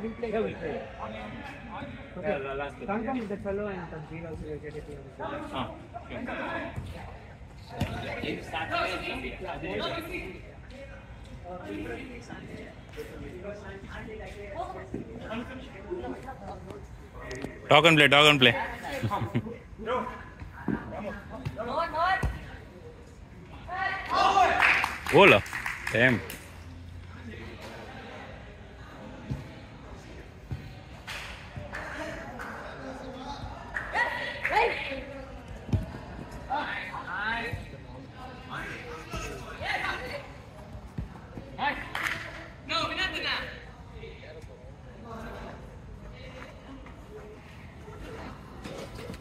We'll play. Yeah, we'll play. Okay. Confirm with the fellow and we'll also get it. Talk and play. Hola. Damn.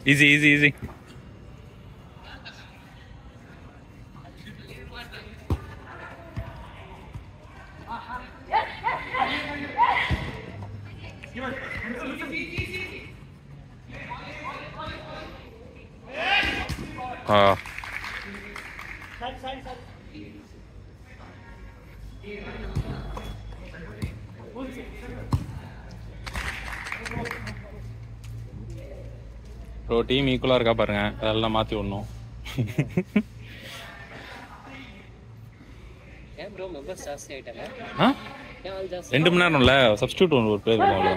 Easy. Bro team ஈக்குவலாக இருக்கா பாருங்க, அதெல்லாம் மாற்றி விடணும். ஆ 2 மணி நேரம்ல substitute ஒரு பேர் அவ்வளோ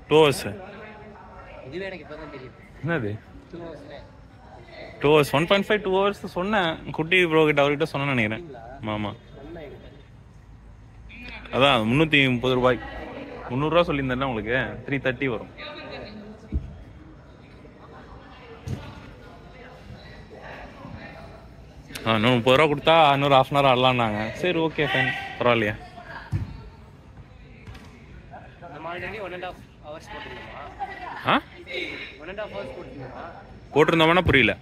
2 hours. என்னது 2 hours 1.5 2 hours சொன்னேன் குட்டி ப்ரோ கிட்ட, அவர்கிட்ட சொன்னேன்னு நினைக்கிறேன். ஆமாம் அதான் 330 ரூபாய் 300 ரூபா சொல்லியிருந்தேன்னா உங்களுக்கு 330 வரும். இன்னும் 30 ரூபா கொடுத்தா இன்னொரு ½ hour ஆடலான்னாங்க. சரி ஓகே ஃபைன், பரவாயில்லையா. போட்டிருந்தோம்னா புரியல.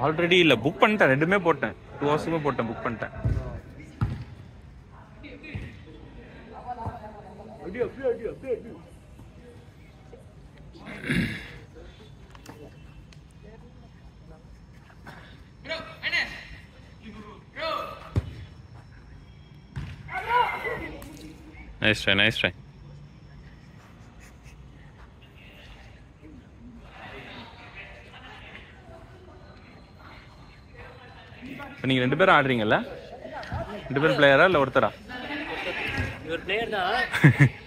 ஆல்ரெடி இல்லை, புக் பண்ணிட்டேன், 2மே போட்டேன், 2 hours போட்டேன், புக் பண்ணிட்டேன். Nice try. இப்போ நீங்கள் 2 பேரும் ஆடுறீங்கல்ல, 2 பேரும் பிளேயரா இல்லை ஒருத்தரா? இவர் பிளேயர் தான்,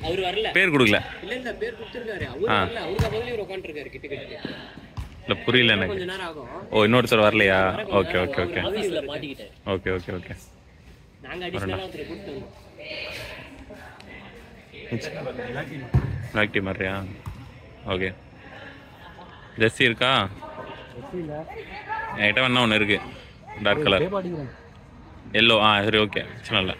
அவர் வரல, பேர் கொடுக்கல. இல்ல பேர் கொடுத்திருக்காரு, அவர் வரல, அவருக்கு பதிலா இவர் உட்கார்ந்திருக்காரு கிட்ட. இல்ல புரியல எனக்கு. கொஞ்ச நேரம் ஆகும். ஓ இன்னொருத்தர் வரலையா? ஓகே ஆபீஸ்ல மாட்டிக்கிட்டேன். ஓகே நாங்க அடிஷனலா ஒருத்தர் கூட்டிட்டு பிளாக் டீம் மாதிரியா? ஓகே. ஜெர்சி இருக்கா? என்கிட்ட வேணா ஒன்று இருக்கு, டார்க் கலர் எல்லோ. சரி ஓகே, பிரச்சனை இல்லை.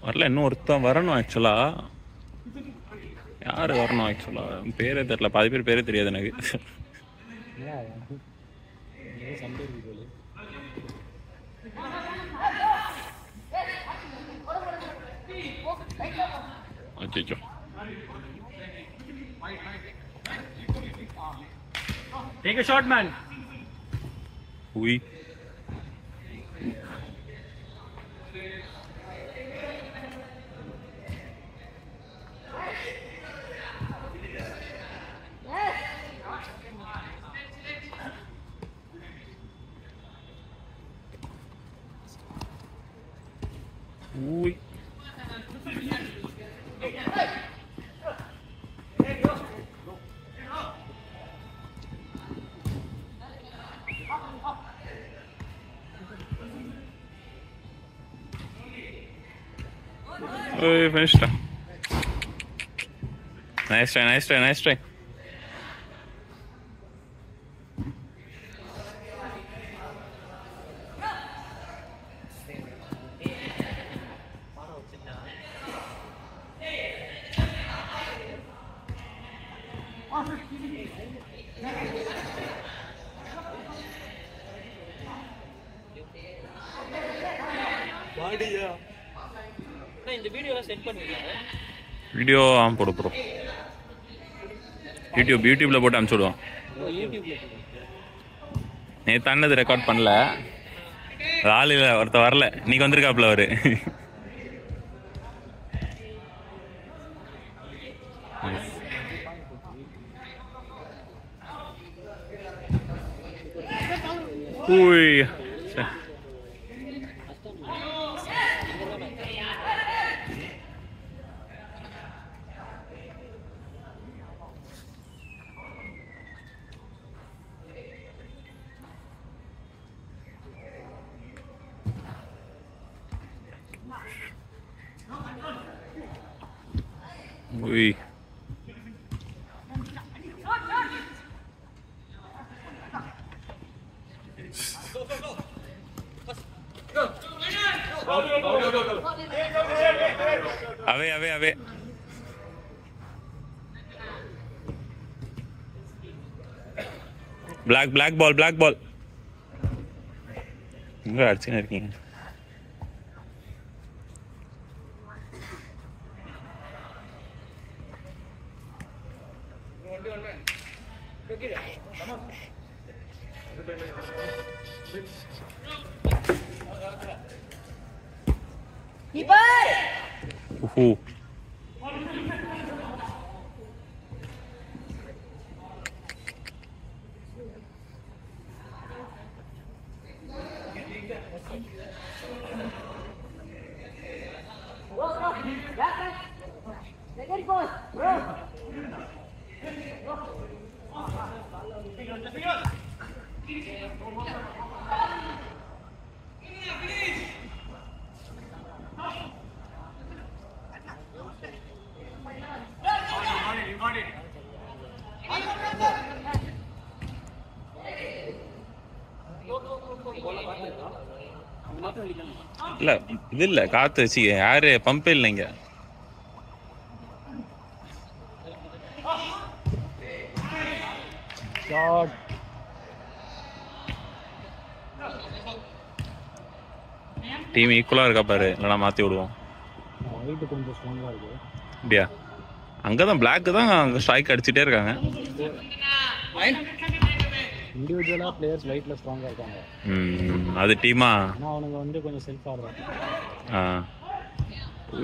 வரல, இன்னும் ஒருத்தன் வரணும். ஆக்சுவலா யாரு வரணும்? ஆக்சுவலா பேரே தெரியல, பாதி பேர் பேரே தெரியாது எனக்கு. அச்சோ Take a shot, man. Oui. Oui. Finished. Nice try. இந்த வீடியோலாம் சென்ட் பண்ணுவீங்களா? வீடியோ போடு ப்ரோ. யூடியூப்ல போட்டு அனுப்பிச்சு விடுவோம். யூடியூப்ல நேற்று அண்ணது ரெக்கார்ட் பண்ணல, ஆள் இல்லை, ஒருத்த வரல, இன்னைக்கு வந்திருக்காப்புல அவரு. ஊய் ஊய் அவே black ball எங்க அடிச்சுன்னு இருக்கீங்க? இல்ல இது இல்ல காத்து வச்சு யாரு பம்பே இல்லைங்க. டீம் ஈக்குவலா இருக்கா பாரு, இல்லைனா மாத்தி விடுவோம். அப்படியா? அங்கதான் பிளாக் தான் அங்க ஸ்ட்ரைக் அடிச்சுட்டே இருக்காங்க. இண்டிவிஜுவலா பிளேயர்ஸ் லைட்ல ஸ்ட்ராங்கா இருக்காங்க. அது டீமா அவனுங்க வந்து கொஞ்சம் செல்ஃப் ஆடுறாங்க.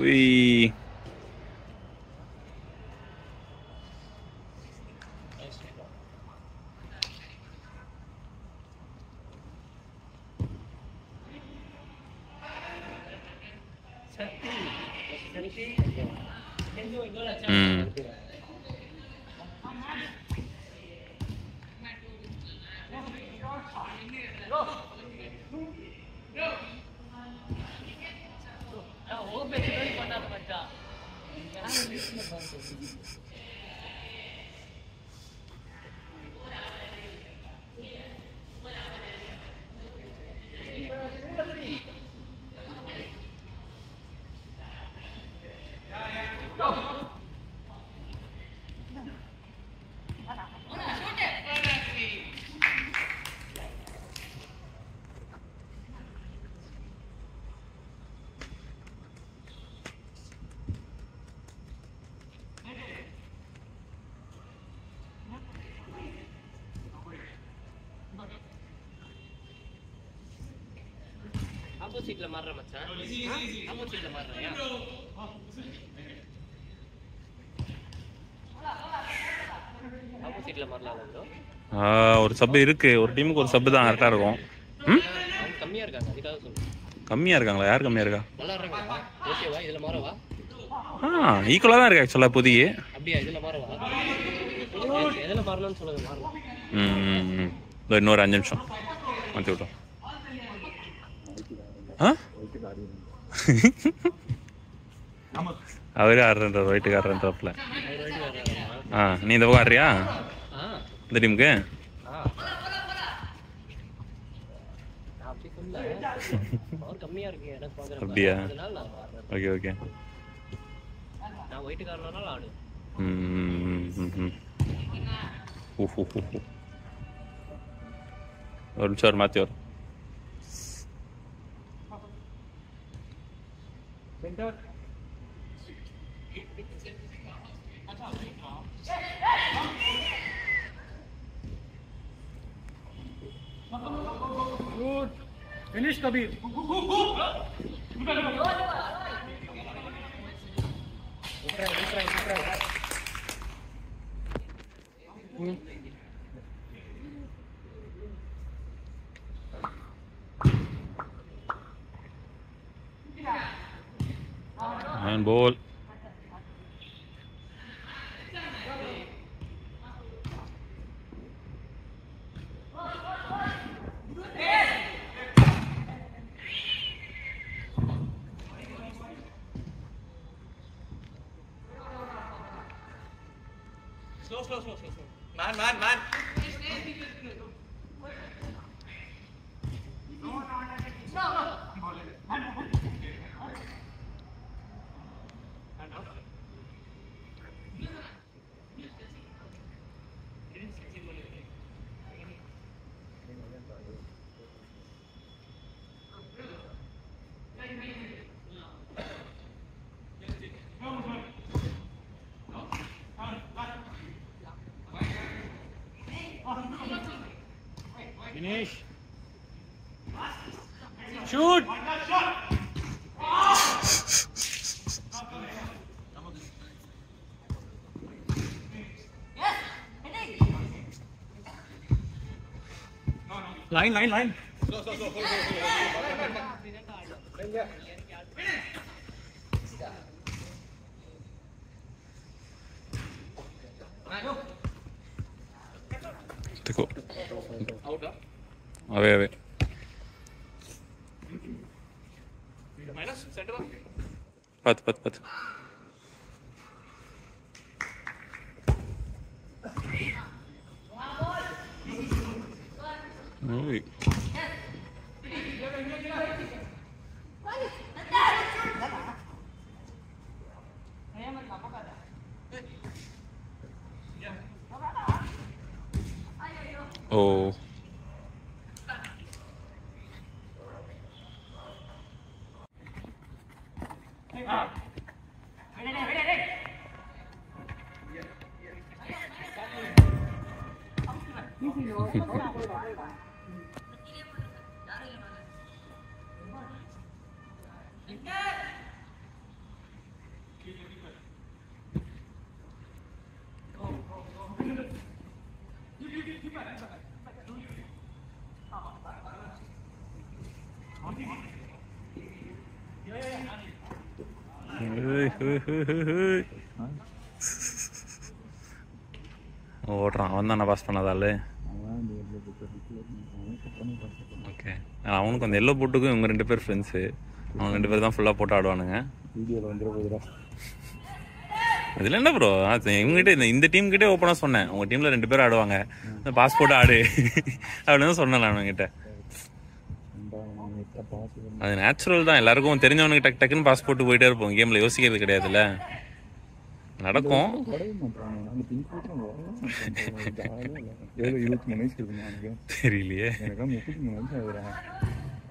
உய் ஆப்போசிட்ல மாறற மச்சான். ஆப்போசிட்ல மாறறயா? ஆப்போசிட்ல மாறலாம் bro. ஒரு சப் இருக்கு, ஒரு டீமுக்கு ஒரு சப் தான் கரெக்டா இருக்கும். கம்மியா இருக்காங்க, அதுக்காக சொல்றேன். கம்மியா இருக்காங்களா? யார் கம்மியா இருக்கா? விளையாடுறாங்க. ஓகேவா? இதுல மாறவா? ஈக்குவலா தான் இருக்கு ஆக்சுவலா புதிய. அப்படியே இதுல மாறவா? எதுல மாறலாம்னு சொல்லுங்க, மாறலாம். இன்னொரு 5 நிமிஷம் மாத்தி விட்டோம். அவரே ஆடுறன்ற ஒயிட்டுக்கு ஆடுறன்றப்பல. நீ இந்த பக்கம் ஆடுறியா இந்த டீமுக்கு? அப்படியா? Okay okay. ஒரு நிமிஷம் ஒரு மாற்றி வரும். Finish Kabir. And ball. Slow. Man. Finish. Shoot. Line. Slow. Go. Away. Minus center back. Pat. Oi. Oh. ஓடுறான். அவன் தான் பாஸ் பண்ணதால. ஓகே, அவனுக்கு அந்த எல்லோ போட்டுக்கும் இவங்க 2 பேர் ஃப்ரெண்ட்ஸு. அவங்க 2 பேர் தான் ஃபுல்லாக போட்டு ஆடுவானுங்க. இதில் என்ன ப்ரோ, இவங்ககிட்ட இந்த டீம் கிட்டே ஓப்பனாக சொன்னேன், உங்கள் டீமில் 2 பேர் ஆடுவாங்க, பாஸ் போட்டு ஆடு அப்படின்னு தான் சொன்னேன் நான் அவங்ககிட்ட. அது நேச்சுரல் தான், எல்லாருக்கும் தெரிஞ்சவனுக்கு டக்குன்னு பாஸ் போட்டு போயிட்டே இருப்போம். கேமில் யோசிக்கிறது கிடையாதுல்ல, நடக்கும். தெரியலையே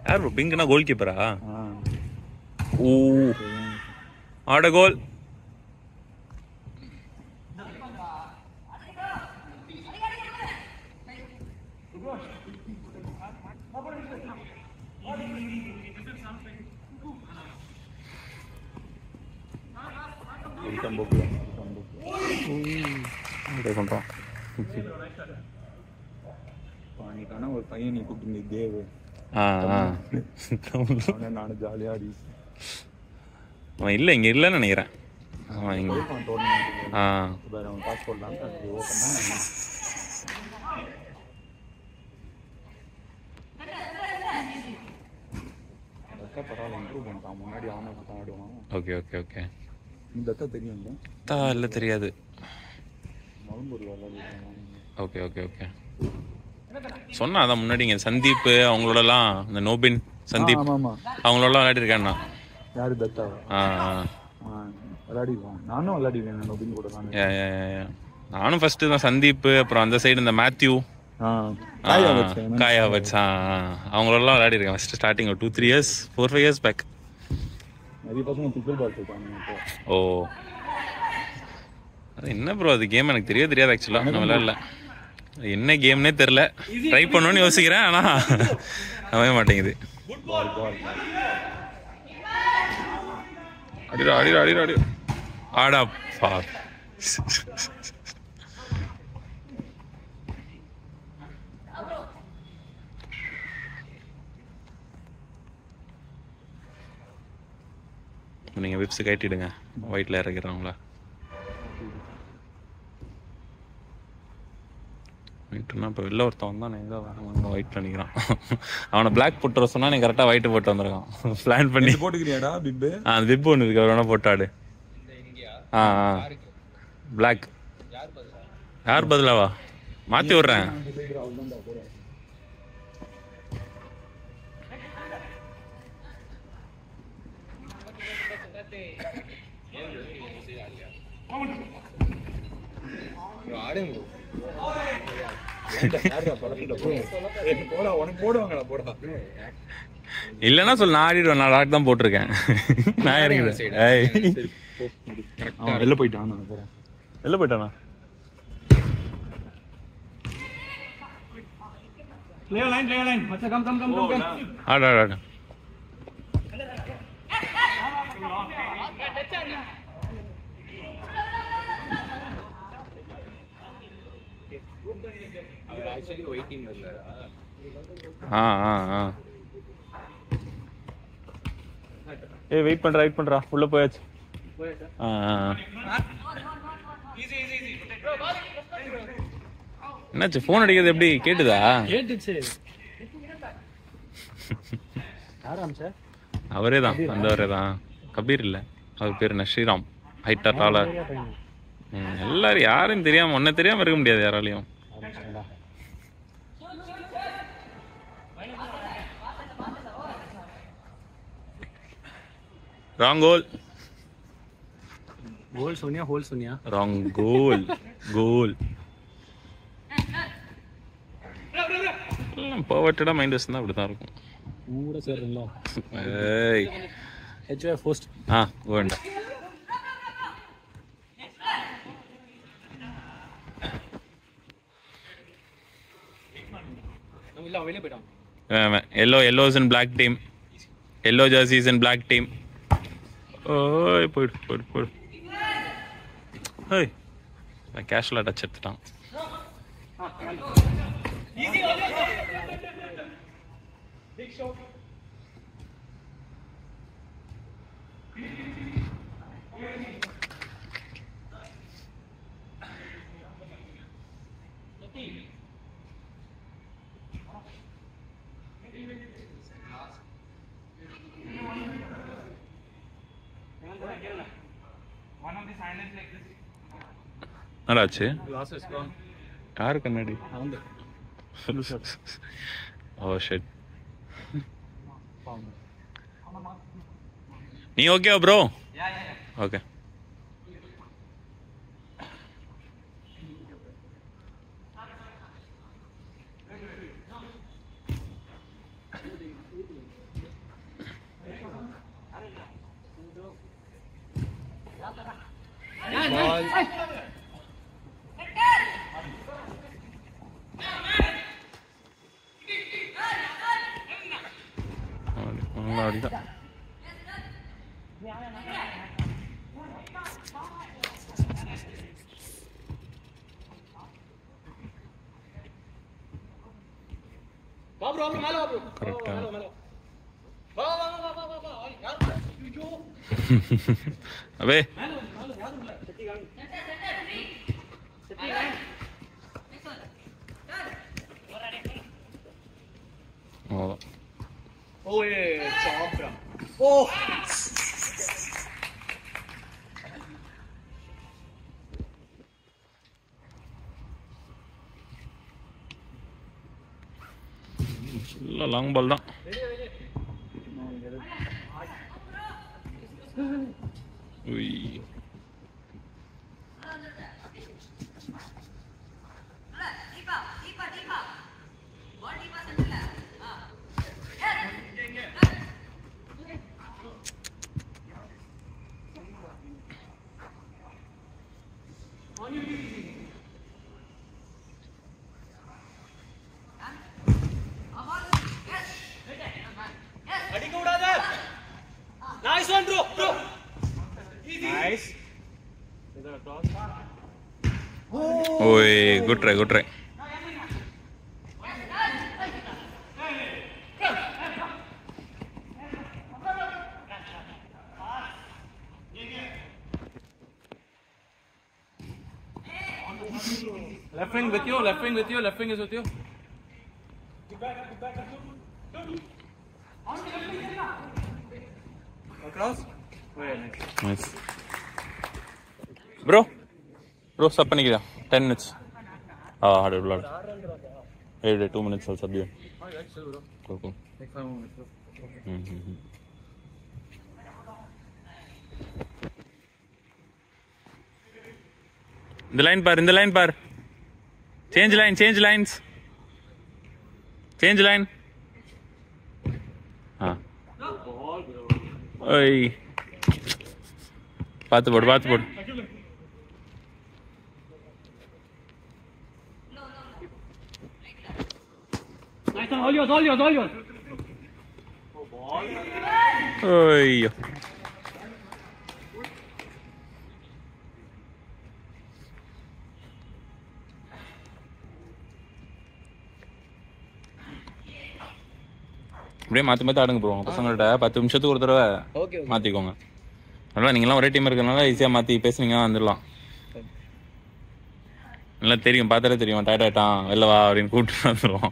யார் ப்ரோ பிங்க்னா? கோல் கீப்பரா? ஓ, ஆட கோல். ஒரு பையன் நீ கூப்பிட்டு தேவு, நானும் ஜாலியா ஆடி. அவன் இல்லை, இங்கே இல்லைன்னு நினைக்கிறேன். அவன் இங்கே பாஸ்போர்ட் தான் பரவாயில்ல, இம்ப்ரூவ் பண்ணிட்டான். முன்னாடி அவனை தான் ஆடுவான். ஓகே. தத்தா தெரியும்ல? இல்லை தெரியாது. நவம்பர்ல விளையாடுவாங்க. Okay okay okay. சொன்னா அதான் முன்னாடிங்க சந்தீப் அவங்களோடலாம் இந்த நோபின் சந்தீப் ஆமா அவங்களோடலாம் விளையாடிருக்கேன் நான். யாரு தத்தாவா? விளையாடிடுவான். நானும் விளையாடிவேன் நோபின் கூட தான். நானும் ஃபர்ஸ்ட் தான் சந்தீப், அப்புறம் அந்த சைடு இந்த மேத்யூ, காயா வச்சா அவங்களோடலாம் விளையாடிருக்கேன் ஃபர்ஸ்ட் ஸ்டார்டிங் ஒரு 2-3 years 4-5 years பேக். நிறைய பசங்க பிக்கல் பால் இருக்காங்க. ஓ அது என்ன ப்ரோ அது கேம் எனக்கு தெரியாது ஆக்சுவலாக. நான் விளையாடல. என்ன கேம்னே தெரில. ட்ரை பண்ணணும்னு யோசிக்கிறேன் ஆனால் அமைய மாட்டேங்குது. அடிடா ஆடா பா. நீங்கள் விப்ஸ் கட்டிடுங்க. ஒயிட்டில் இறக்கிறாங்களா? ஒயிட்னா இப்போ வெளில ஒருத்தன் வந்தான் எங்கே வர ஒயிட் பண்ணிக்கிறான். அவனை பிளாக் போட்டு வர சொன்னா நீ கரெக்டாக ஒயிட்டு போட்டு வந்துருக்கான் பிளான் பண்ணி. போட்டுக்கிறியாடா பிப்பு? அந்த பிப்பு ஒன்று இருக்கு, வேணா போட்டாடு. பிளாக் யார் பதிலாவா மாற்றி விட்றேன். இல்லன்னா சொல்லு, நான் ஆடிடுவேன். நான் லாக் தான் போட்டிருக்கேன். நான் இறங்கிடுவேன். வெளில போயிட்டானா? ஆடா ஆடா. வெயிட் பண்றா உள்ள போயாச்சு. என்னாச்சு போன் அடிக்கிறது எப்படி கேட்டுதா? கேட்டுச்சு. அவரே தான் வந்தவரே தான். கபீர் இல்ல, அவர் பேர் என்ன ஸ்ரீராம். ஹைட்டா டாலா. எல்லாரும் யாரும் தெரியாம ஒன்ன தெரியாம இருக்க முடியாது யாராலையும். Wrong goal. கோல் சொன்னியா ஹோல் சொன்னியா? Wrong goal. பவர்ட்டடா மைண்ட் வச்சுதான் அப்படிதான் இருக்கும். மூட சேர்றீங்களா? ஏய் ஹெச்வே போஸ்ட். கோண்டா. இல்ல வெளிய போய்ட்டான். Yellows and black team. Yellow jerseys and black team. ஓய் போடு. ஹேய் நான் கேஷுவலா டச் எடுத்துட்டான். என்னாச்சு? யாரு கண்ணாடி? Oh shit. நீ ஓகேவா ப்ரோ? ஓகே. அடிதான். கரெக்டா. அபே ஃபுல்லாக லாங் பால் தான். உய் Nice one, bro. Nice. ஓய் good try good try. Left wing with you, left wing with you, left wing is with you. Across. Very nice. Nice bro. Bro stop பண்ணிக்கிறா 10 minutes. ஆடு விளாடு. 2 minutes ஆல் சப்டியூ. Oh, yeah, chill, bro. Okay. Take 5 minutes, bro. இந்த line பார், இந்த line பார். Change line, change lines. Change line. ஓய் பார்த்து போடு, பார்த்து போடு. Nice one, all yours, all yours, all yours. ஐயோ அப்படியே மாற்றி மாற்றி ஆடுங்க ப்ரோ. பசங்கள்கிட்ட 10 நிமிஷத்துக்கு ஒரு தடவை Okay, okay. மாற்றிக்கோங்க. நல்லா நீங்களாம் ஒரே டீம் இருக்கிறதுனால ஈஸியாக மாற்றி பேசுனீங்கன்னா வந்துடலாம். நல்லா தெரியும், பார்த்தாலே தெரியும். டயர்ட் ஆகிட்டான் வெளில வா அப்படின்னு கூப்பிட்டு வந்துடுவோம்.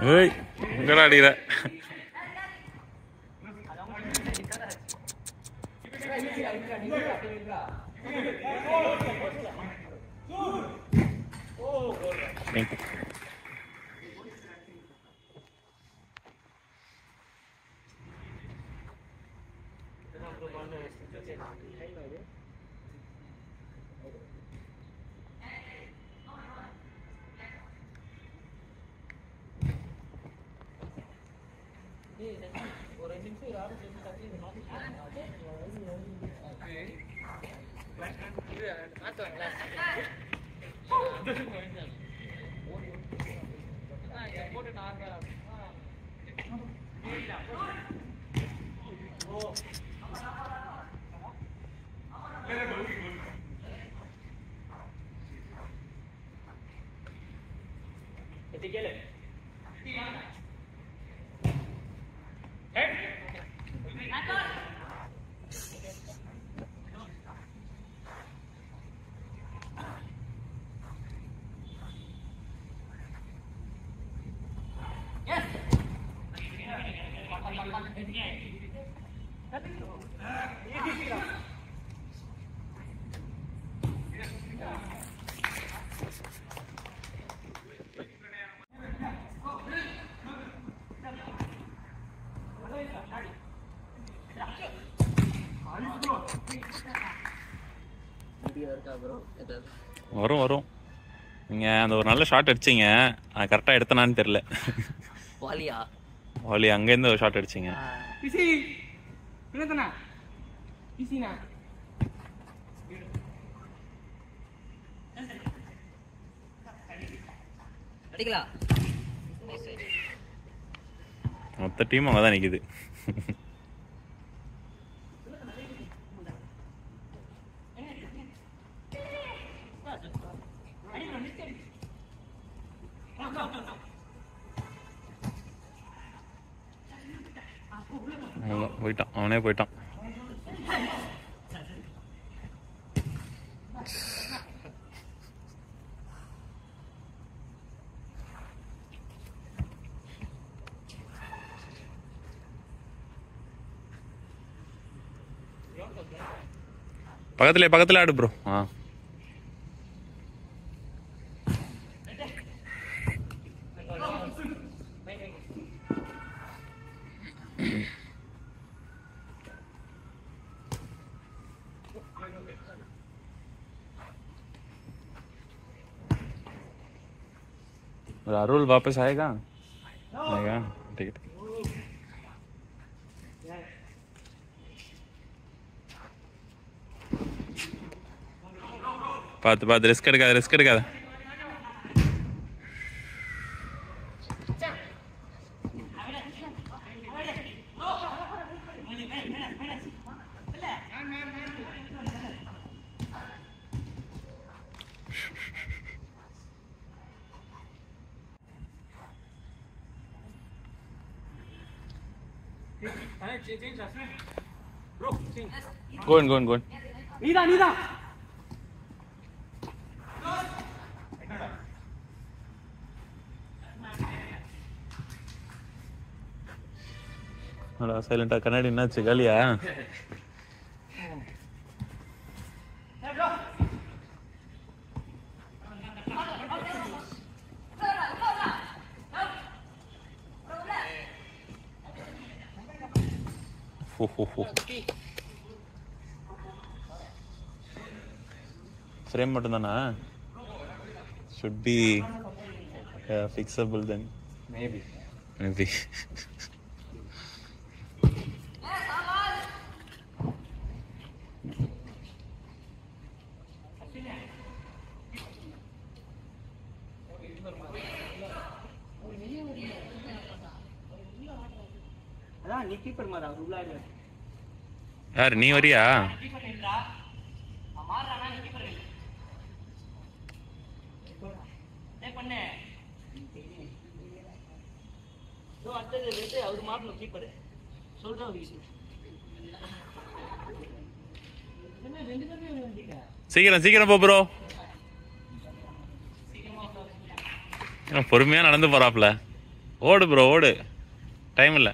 ஏய் எங்கடா அடிக்கிற? வரும் வரும். நீங்கள் அந்த ஒரு நல்ல ஷாட் அடிச்சிங்க, அது கரெக்டாக எடுத்தனான்னு தெரில. வாலியா வாலி அங்கேருந்து ஒரு ஷாட் அடிச்சிங்க. பிசி என்னத்தனா பிசினா அடிக்கலாம். மொத்த டீம் அங்கே தான் நிற்கிது. போயிட்டான், அவனே போயிட்டான். பக்கத்துல ஆடு ப்ரோ. राहुल वापस आएगा? आएगा, ठीक है. பார்த்து ரிஸ்க் எடுக்காத. Go on. நீதா சைலண்டா. கண்ணாடி என்னாச்சு, காலியா? ஃப்ரேம் மட்டும்தானா? should be fixable then. Maybe. அதான் நீ கீப்பர் மாறா உள்ளாக. யார் நீ வரியா? சீக்கிரம் போ ப்ரோ. பொறுமையா நடந்து போறாப்ல. ஓடு ப்ரோ, ஓடு, டைம் இல்ல.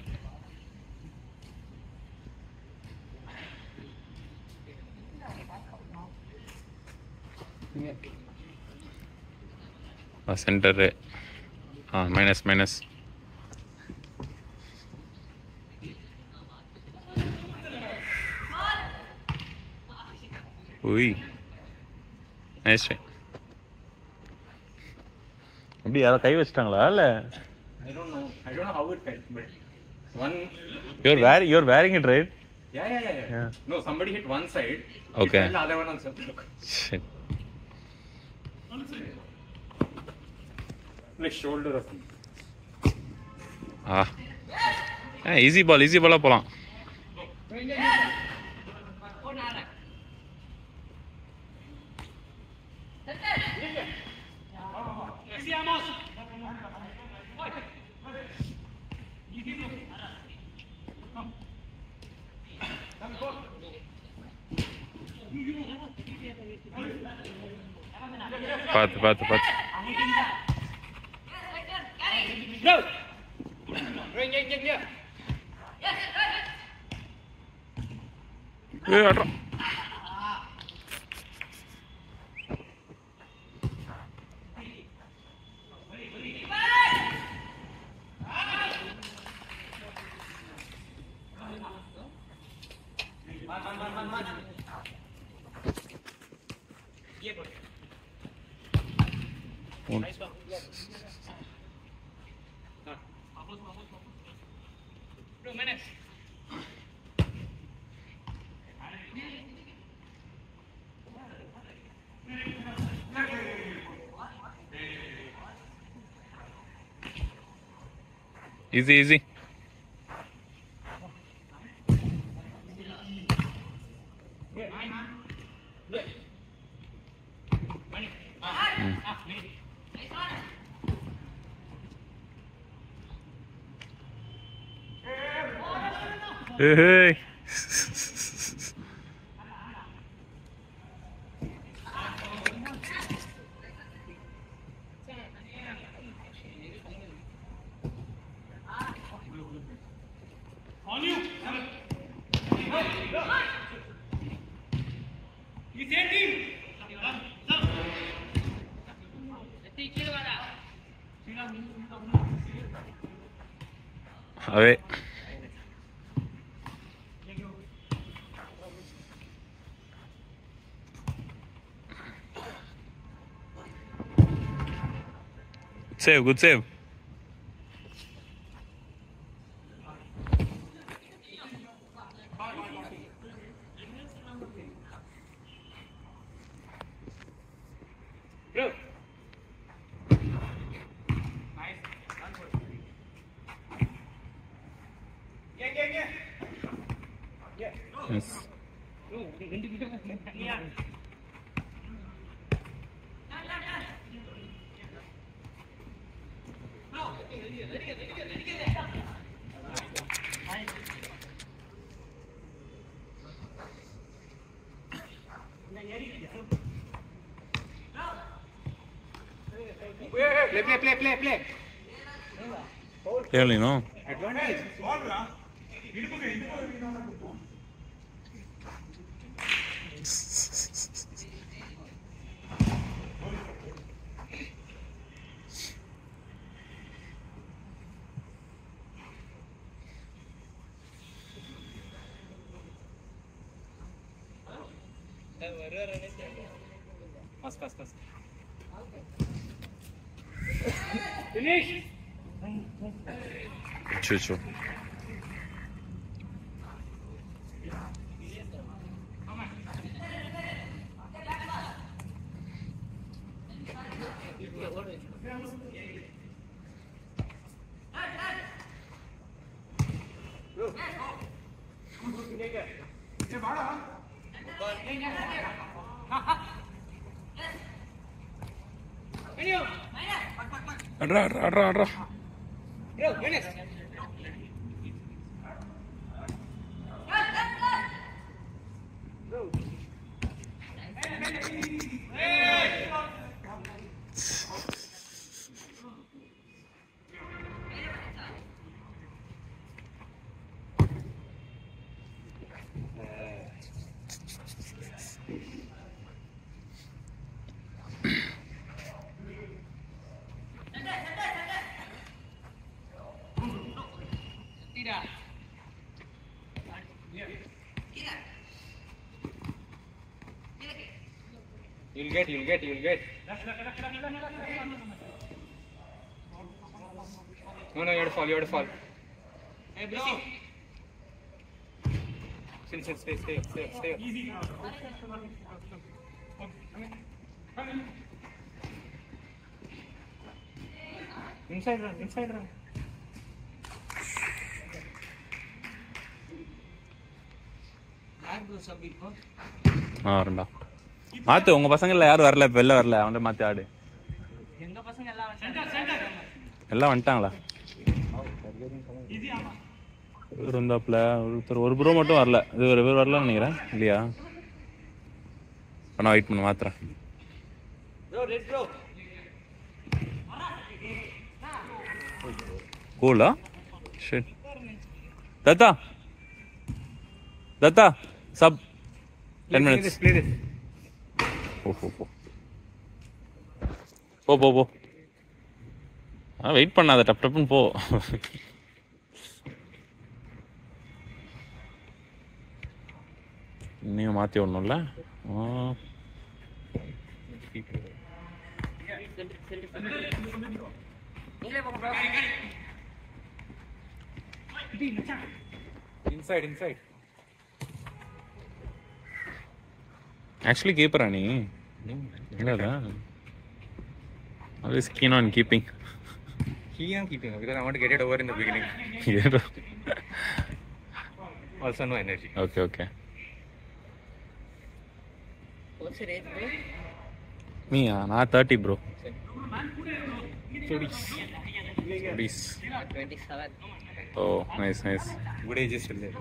Centre minus. உய், நைஸ் ட்ரை. அப்படி யாரோ கை வச்சிட்டாங்களா? இல்ல I don't know how it felt, but one. You're wearing it, right? Yeah. No, somebody hit one side. Okay. The other one also. Shit. Like shoulder of him. Easy Bala போலாம். பார்த்து. Easy. Hey. Away. Save, good save. Yes. Play. Clearly, no? Advantage. Pass. Finish. True. Adra. You'll get. No, you have to fall. Hey, bro. Stay. Easy. Inside run. வரண்டா மாத்து உங்க பசங்கள்ல யாரும் வரல இப்ப வெளில வரல அவன்கிட்ட மாத்தி ஆடு எங்க பசங்க எல்லாம் வந்துட்டாங்களா இருந்தாப்ல ஒருத்தர் ஒரு ப்ரோ மட்டும் வரல இது ஒரு பேர் வரலன்னு நினைக்கிறேன் இல்லையா நான் வெயிட் பண்ண மாத்துறேன் கூலா ஷிட் தத்தா சப் 10 minutes Play this. போ வெயிட் பண்ணாத டப்புன்னு போ இன்னும் மாற்றி விடணும்ல Inside. ஆக்சுவலி கீப்பரா நீ இல்லைடா always keen on keeping Because I want to get it over in the beginning. Also no energy. Okay. What's your age, bro? Me, not 30, bro. 30s. 30s. 27. O nice nice. Good age is still there.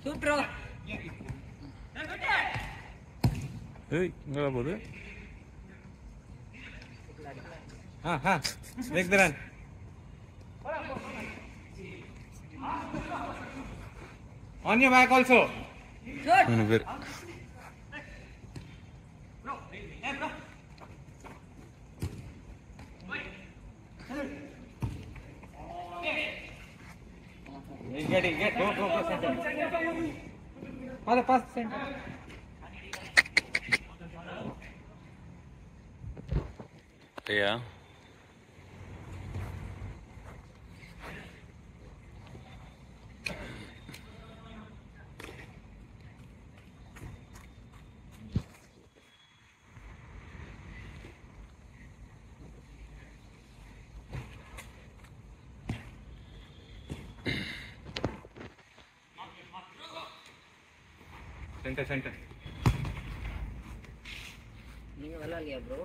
Shoot bro. ஏய் எங்கடா போகுது? Make the run. On your back also. 3 பேர். Get. Go center. Father, pass center. ஐயா Center. நீங்க விளையாடலையா bro?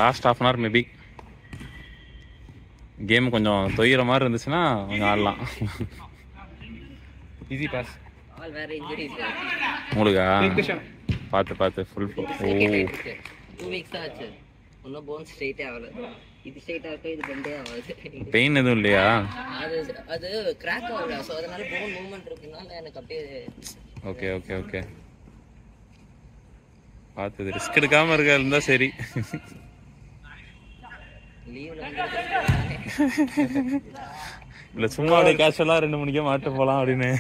Last half an hour maybe. Game கொஞ்சம் தொய்கிற மாதிரி இருந்துச்சுன்னா கொஞ்சம் ஆடலாம். Easy pass. ஆல் வேற இன்ஜுரிஸ். உங்களுக்கா? பார்த்து ஃபுல் ஓ 2 வீக்ஸ் ஆச்சு. இன்னும் போன் ஸ்ட்ரைட்டே ஆகல. இது ஸ்ட்ரைட்டா இருக்கு, இது பெண்டே ஆகாது. பெயின் எதுவும் இல்லையா? அது கிராக் ஆகல. சோ அதனால போன் மூவ்மெண்ட் இருக்குனால எனக்கு அப்படியே. ஓகே பார்த்து ரிஸ்க் எடுக்காம இருக்க இருந்தா சரி. லீவ்ல இல்ல சும்மா அப்படியே கேஷுவலா 2 மணிக்கே மாட்டு போலாம் அப்படின்னு.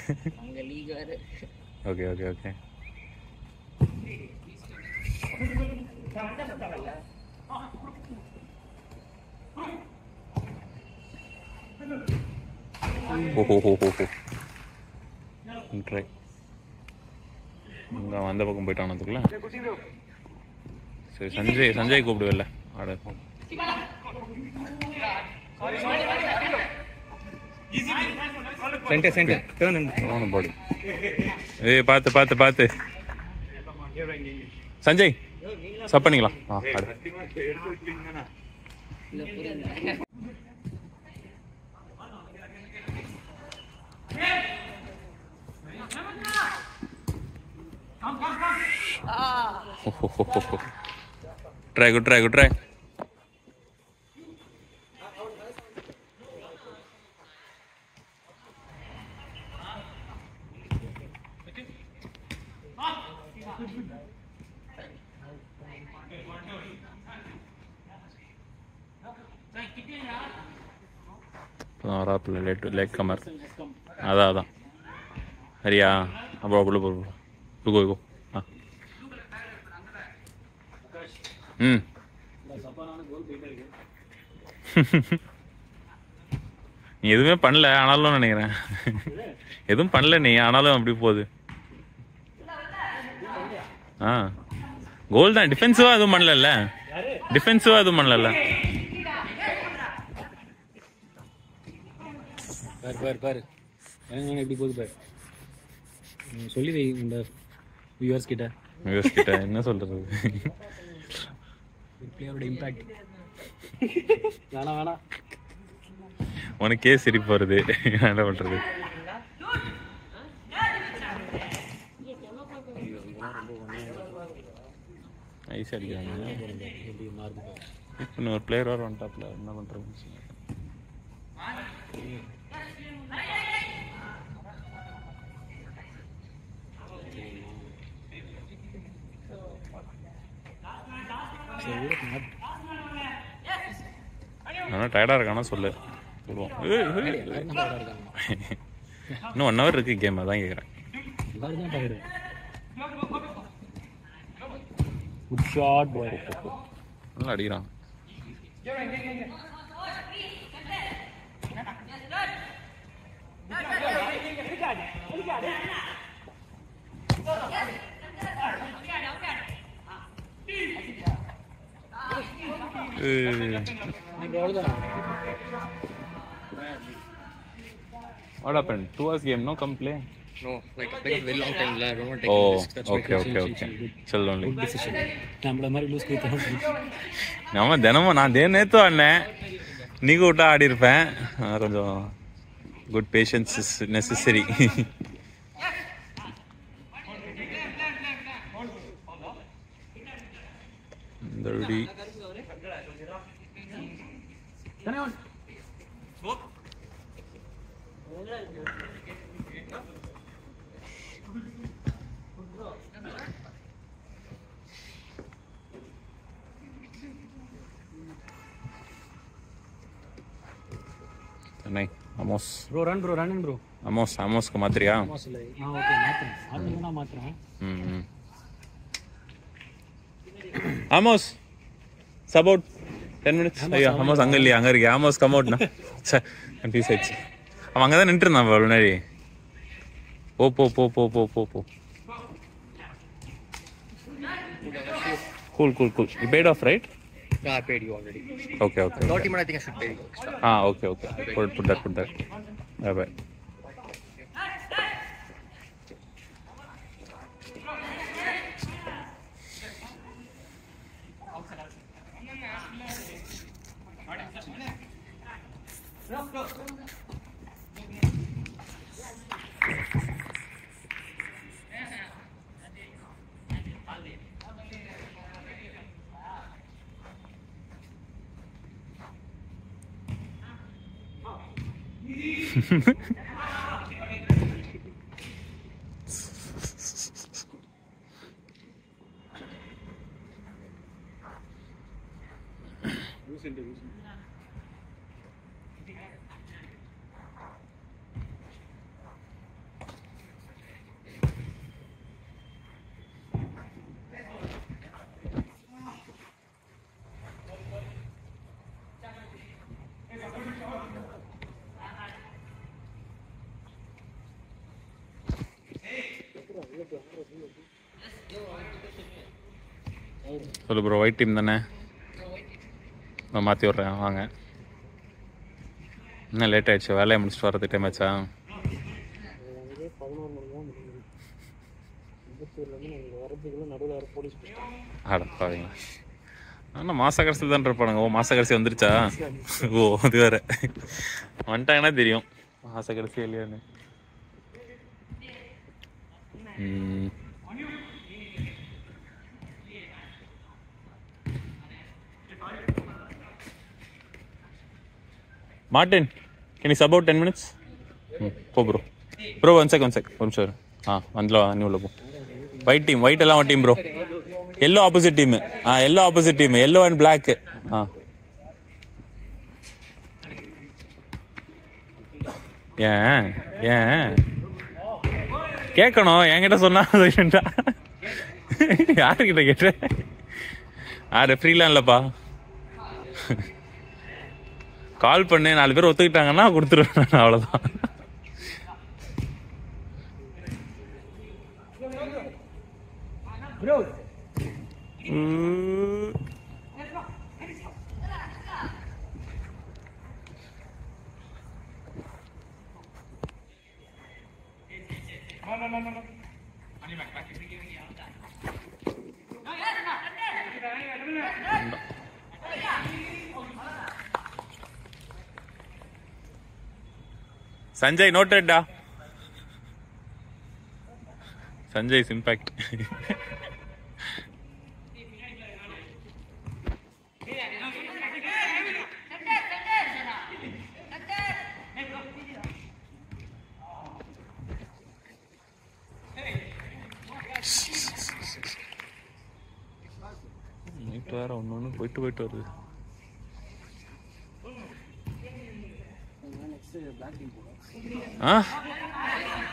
அங்க லீக் வேற. ஓகே ட்ரை இங்க அந்த பக்கம் போயிட்டான் அதுக்குள்ள. சரி சஞ்சய் கூப்பிடுவல்ல ஆட. Center. Turn and போன பாடி. ஏய் பார்த்து சஞ்சய் சப் பண்ணிக்கலாம். ஆடு. இல்ல புரியல. Good try. வராப்பில் லேட் கமர். அதான் சரியா? அப்போ கோ நீ எதுவுமே பண்ணல ஆனாலும் நினைக்கிறேன். எதுவும் பண்ணல நீ ஆனாலும் அப்படி போகுது. கோல் தான். டிஃபென்சிவா எதுவும் பண்ணல. பாரு எப்படி போகுது பாரு. சொல்லி வை இந்த வியூவர்ஸ் கிட்ட என்ன சொல்றது? பிளேயரோட இம்பாக்ட் வேணாம் உனக்கே சிரிப்பு வருது. என்ன பண்றது? ஐஸ் அடிக்கிறாங்க. இன்னொரு பிளேயர் வர வந்துட்டாப்ல. என்ன பண்றது? டயர்டா இருக்கானா சொல்லு. இன்னும் 1 hour இருக்கு கேம். அதான் கேக்குறேன். குட் ஷாட் பாய். நல்லா அடிக்கிறான். What happened? 2 hours game, no? Come play. No, like it's been a very long time. I don't want to take Oh, risks. That's okay, okay, okay. Chill only. Good decision. நம்மள மாதிரி loose கொடுத்தா நம்ம தினமும் நான் நேற்று ஆடினேன், நீ விட்டா ஆடி இருப்பேன். கொஞ்சம் குட் பேஷன்ஸ் இஸ் நெசசரி. தருடி Amos. Bro run bro. Amosக்கு மாத்திரியா? Amos இல்லை. ஓகே மாத்துறேன். ஆடுங்க நான் மாத்துறேன். Amos. About 10 minutes. ஐயா Amos அங்க இல்லையா? அங்க இருக்கு. Amos come out na. சே கன்ஃபியூஸ் ஆயிடுச்சு. அவன் அங்க தான் நின்று இருந்தான் முன்னாடி. போ. Cool. You paid off, right? Yeah, I paid you already. Okay. 30 minutes I think I should pay you extra. Okay. Put that. Bye. சொல்லு ப்ரோ, ஒயிட் டீம் தானே? நான் மாற்றி விட்றேன் வாங்க. இன்னும் லேட் ஆகிடுச்சு, வேலையை முடிச்சுட்டு வரது டைம் ஆச்சா? ஆடப்பாங்க. ஆனால் மாத கடைசியில் தான் இருப்பானுங்க. மாத கடைசி வந்துருச்சா? அது வேற வந்துட்டாங்கன்னா தெரியும் மாத கடைசி இல்லையான்னு. Martin, can you sub out 10 minutes? Go bro, one sec. I'm sure. Andla new logo. White team, white along team bro. Yellow opposite team. Yellow and black. Yeah. கேட்கணும், என்கிட்ட சொன்னா யாருக்கிட்ட கேட்ட? ரெஃப்ரீலாம் இல்லப்பா. கால் பண்ணு, 4 பேர் ஒத்துக்கிட்டாங்கன்னா கொடுத்துருவேன், அவ்வளோதான். Sanjay noted da. Sanjay's impact. Night வேற ஒன்று போயிட்டு வருது.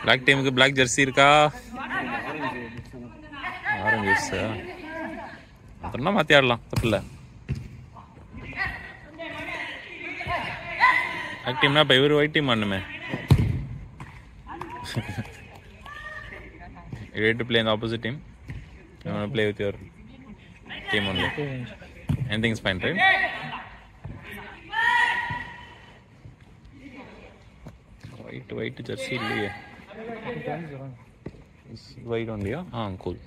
பிளாக் டீமுக்கு பிளாக் ஜெர்சி இருக்கா? ஆரஞ்சு ஜெர்ஸா? அதெல்லாம் மாற்றி ஆடலாம், தப்பில்ல. பிளாக் டீம்னா இப்போ இவர் ஒயிட் டீம் ஆடணுமே. You ready to play in the opposite team? You want to play with your team only? Anything is fine, right? White jersey இல்லையே. Wide only, yeah? Cool.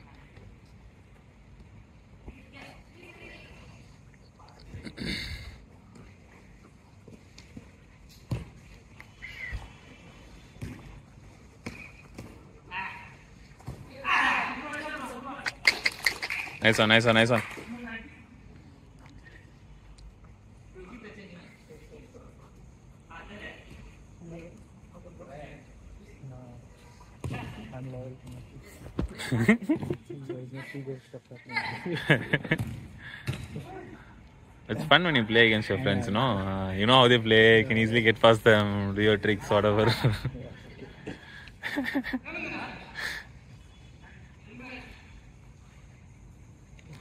Nice one. It's fun when you play against your friends, you know. You know how they play, you can easily get past them, do your tricks, whatever.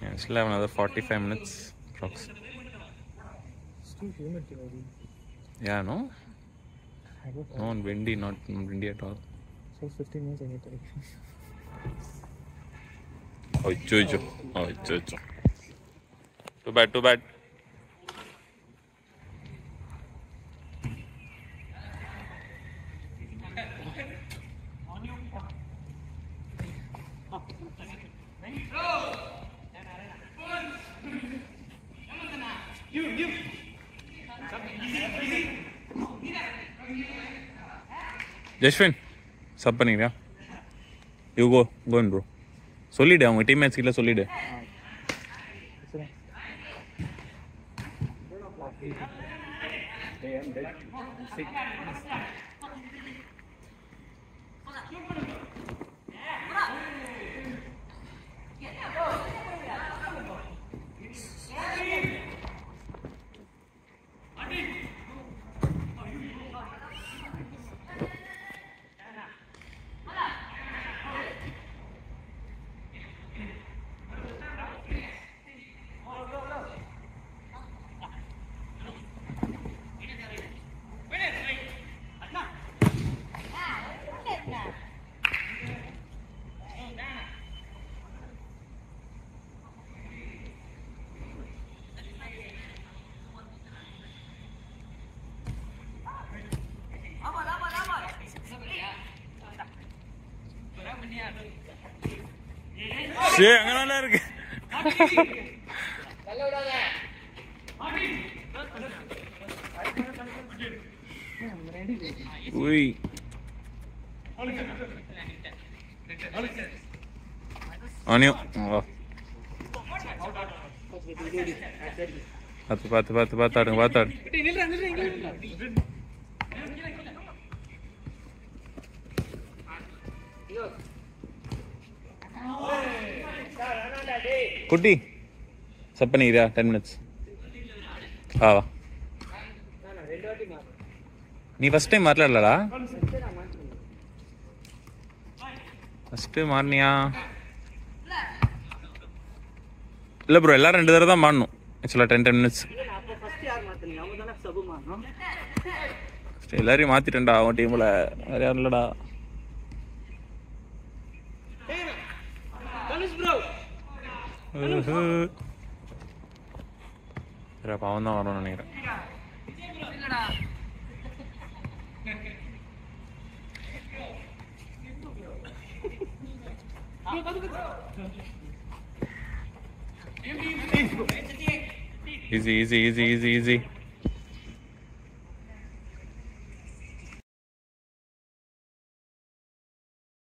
Yeah, still have another 45 minutes approx. Still humid already. Yeah, no? I go No, windy, not windy at all. so 15 minutes I need to. Oh, Jojo. Too bad. Jashwin, sub பண்ணியா? You go in bro. சொல்லிடு அவங்க teammates கிட்ட சொல்லிடு. சே அங்க நல்லா இருக்கு. உய் ஆனியோ பார்த்து ஆடுங்க. குட்டி சப் பண்ணிக்கிறியா 10 minutes? வா நீ ஃபர்ஸ்ட் டைம் மாறலடா? ஃபர்ஸ்ட் டைம் மாறினியா? இல்லை ப்ரோ, எல்லாரும் 2 தடவை தான் மாறணும் ஆக்சுவலாக 10 minutes. எல்லாரையும் மாற்றிட்டேன்டா அவன் டீமில், வேறு யாரும் இல்லைடா. அவன் தான் வரணும்னு நினைக்கிறேன். Easy.